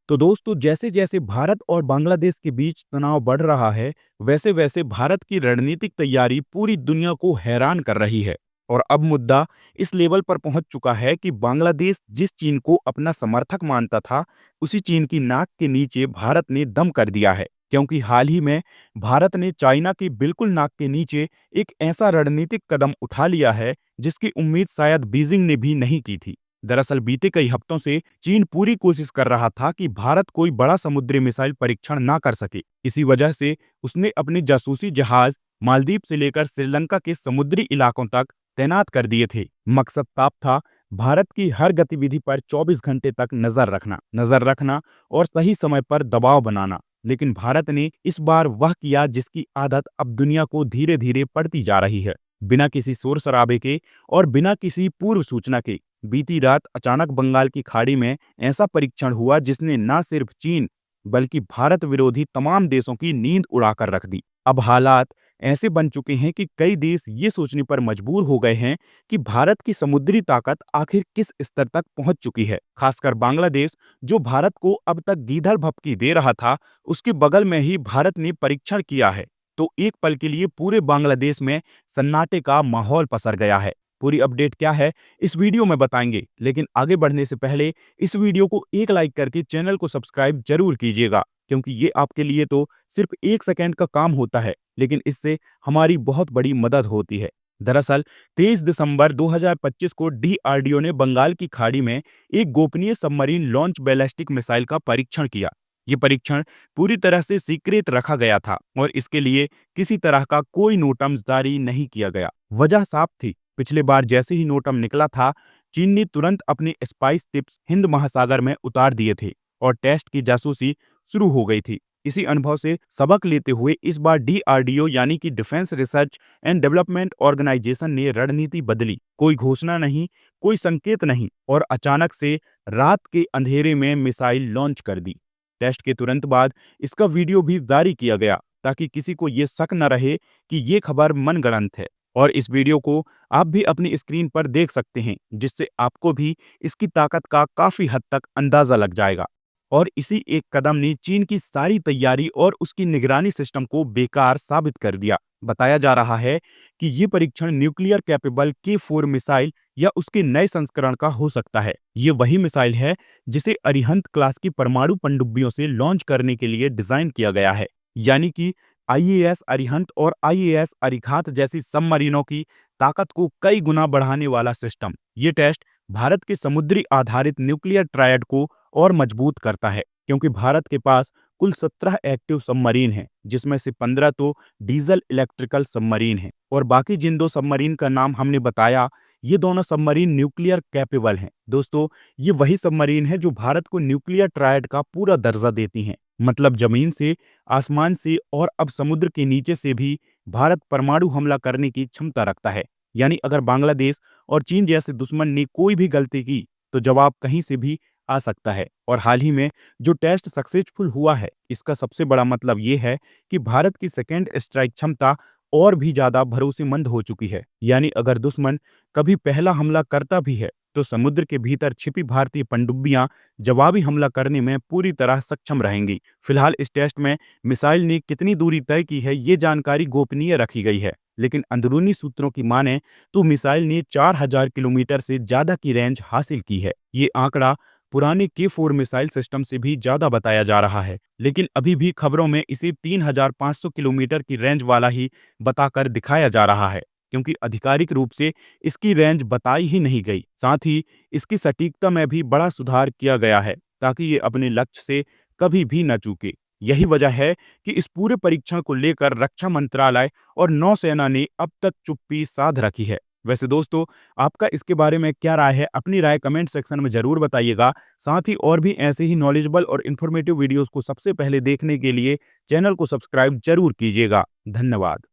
तो दोस्तों जैसे जैसे भारत और बांग्लादेश के बीच तनाव बढ़ रहा है, वैसे वैसे भारत की रणनीतिक तैयारी पूरी दुनिया को हैरान कर रही है। और अब मुद्दा इस लेवल पर पहुंच चुका है कि बांग्लादेश जिस चीन को अपना समर्थक मानता था, उसी चीन की नाक के नीचे भारत ने दम कर दिया है। क्योंकि हाल ही में भारत ने चाइना की बिल्कुल नाक के नीचे एक ऐसा रणनीतिक कदम उठा लिया है जिसकी उम्मीद शायद बीजिंग ने भी नहीं की थी। दरअसल बीते कई हफ्तों से चीन पूरी कोशिश कर रहा था कि भारत कोई बड़ा समुद्री मिसाइल परीक्षण ना कर सके। इसी वजह से उसने अपने जासूसी जहाज मालदीव से लेकर श्रीलंका के समुद्री इलाकों तक तैनात कर दिए थे। मकसद साफ था, भारत की हर गतिविधि पर 24 घंटे तक नजर रखना और सही समय पर दबाव बनाना। लेकिन भारत ने इस बार वह किया जिसकी आदत अब दुनिया को धीरे धीरे पड़ती जा रही है। बिना किसी शोर शराबे के और बिना किसी पूर्व सूचना के बीती रात अचानक बंगाल की खाड़ी में ऐसा परीक्षण हुआ जिसने न सिर्फ चीन बल्कि भारत विरोधी तमाम देशों की नींद उड़ाकर रख दी। अब हालात ऐसे बन चुके हैं कि कई देश ये सोचने पर मजबूर हो गए हैं कि भारत की समुद्री ताकत आखिर किस स्तर तक पहुंच चुकी है। खासकर बांग्लादेश, जो भारत को अब तक गीदड़ भभकी दे रहा था, उसके बगल में ही भारत ने परीक्षण किया है। तो एक पल के लिए पूरे बांग्लादेश में सन्नाटे का माहौल पसर गया है। पूरी अपडेट क्या है इस वीडियो में बताएंगे, लेकिन आगे बढ़ने से पहले इस वीडियो को एक लाइक करके चैनल को सब्सक्राइब जरूर कीजिएगा, क्योंकि ये आपके लिए तो सिर्फ 1 सेकंड का काम होता है, लेकिन इससे हमारी बहुत बड़ी मदद होती है। दरअसल 23 दिसंबर 2025 को डीआरडीओ ने बंगाल की खाड़ी में एक गोपनीय सबमरीन लॉन्च बैलिस्टिक मिसाइल का परीक्षण किया। ये परीक्षण पूरी तरह से सीक्रेट रखा गया था और इसके लिए किसी तरह का कोई नोटम जारी नहीं किया गया। वजह साफ थी, पिछले बार जैसे ही नोटम निकला था, चीन ने तुरंत अपने स्पाइस टिप्स हिंद महासागर में उतार दिए थे और टेस्ट की जासूसी शुरू हो गई थी। इसी अनुभव से सबक लेते हुए इस बार डीआरडीओ यानी कि defence research and development organisation ने रणनीति बदली। कोई घोषणा नहीं, कोई संकेत नहीं, और अचानक से रात के अंधेरे में मिसाइल लॉन्च कर दी। टेस्ट के तुरंत बाद इसका वीडियो भी जारी किया गया ताकि किसी को ये शक न रहे कि ये खबर मनगढ़ंत है। और इस वीडियो को आप भी अपनी स्क्रीन पर देख सकते हैं, जिससे आपको भी इसकी ताकत का काफी हद तक अंदाजा लग जाएगा। और इसी एक कदम ने चीन की सारी तैयारी और उसकी निगरानी सिस्टम को बेकार साबित कर दिया। बताया जा रहा है कि ये परीक्षण न्यूक्लियर कैपेबल के-4 मिसाइल या उसके नए संस्करण का हो सकता है। ये वही मिसाइल है जिसे अरिहंत क्लास की परमाणु पनडुब्बियों से लॉन्च करने के लिए डिजाइन किया गया है। यानी कि आईएएस अरिहंत और आईएएस अरिघात जैसी सबमरीनों की ताकत को कई गुना बढ़ाने वाला सिस्टम। ये टेस्ट भारत के समुद्री आधारित न्यूक्लियर ट्रायड को और मजबूत करता है, क्योंकि भारत के पास कुल 17 एक्टिव सबमरीन हैं, जिसमें से 15 तो डीजल इलेक्ट्रिकल सबमरीन हैं, और बाकी जिन दो सबमरीन का नाम हमने बताया, ये दोनों सबमरीन न्यूक्लियर कैपेबल हैं। दोस्तों, ये वही सबमरीन है जो भारत को न्यूक्लियर ट्रायड का पूरा दर्जा देती हैं। मतलब जमीन से, आसमान से और अब समुद्र के नीचे से भी भारत परमाणु हमला करने की क्षमता रखता है। यानी अगर बांग्लादेश और चीन जैसे दुश्मन ने कोई भी गलती की तो जवाब कहीं से भी आ सकता है। और हाल ही में जो टेस्ट सक्सेसफुल हुआ है, इसका सबसे बड़ा मतलब ये है कि भारत की सेकेंड स्ट्राइक क्षमता और भी ज्यादा भरोसेमंद हो चुकी है। यानी अगर दुश्मन कभी पहला हमला करता भी है तो समुद्र के भीतर छिपी भारतीय पनडुब्बियां जवाबी हमला करने में पूरी तरह सक्षम रहेंगी। फिलहाल इस टेस्ट में मिसाइल ने कितनी दूरी तय की है, ये जानकारी गोपनीय रखी गई है, लेकिन अंदरूनी सूत्रों की माने तो मिसाइल ने 4000 किलोमीटर से ज्यादा की रेंज हासिल की है। ये आंकड़ा पुराने के-4 मिसाइल सिस्टम से भी ज्यादा बताया जा रहा है, लेकिन अभी भी खबरों में इसे 3500 किलोमीटर की रेंज वाला ही बताकर दिखाया जा रहा है, क्योंकि आधिकारिक रूप से इसकी रेंज बताई ही नहीं गई। साथ ही इसकी सटीकता में भी बड़ा सुधार किया गया है ताकि ये अपने लक्ष्य से कभी भी न चूके। यही वजह है कि इस पूरे परीक्षण को लेकर रक्षा मंत्रालय और नौसेना ने अब तक चुप्पी साध रखी है। वैसे दोस्तों, आपका इसके बारे में क्या राय है? अपनी राय कमेंट सेक्शन में जरूर बताइएगा। साथ ही और भी ऐसे ही नॉलेजेबल और इन्फॉर्मेटिव वीडियोस को सबसे पहले देखने के लिए चैनल को सब्सक्राइब जरूर कीजिएगा। धन्यवाद।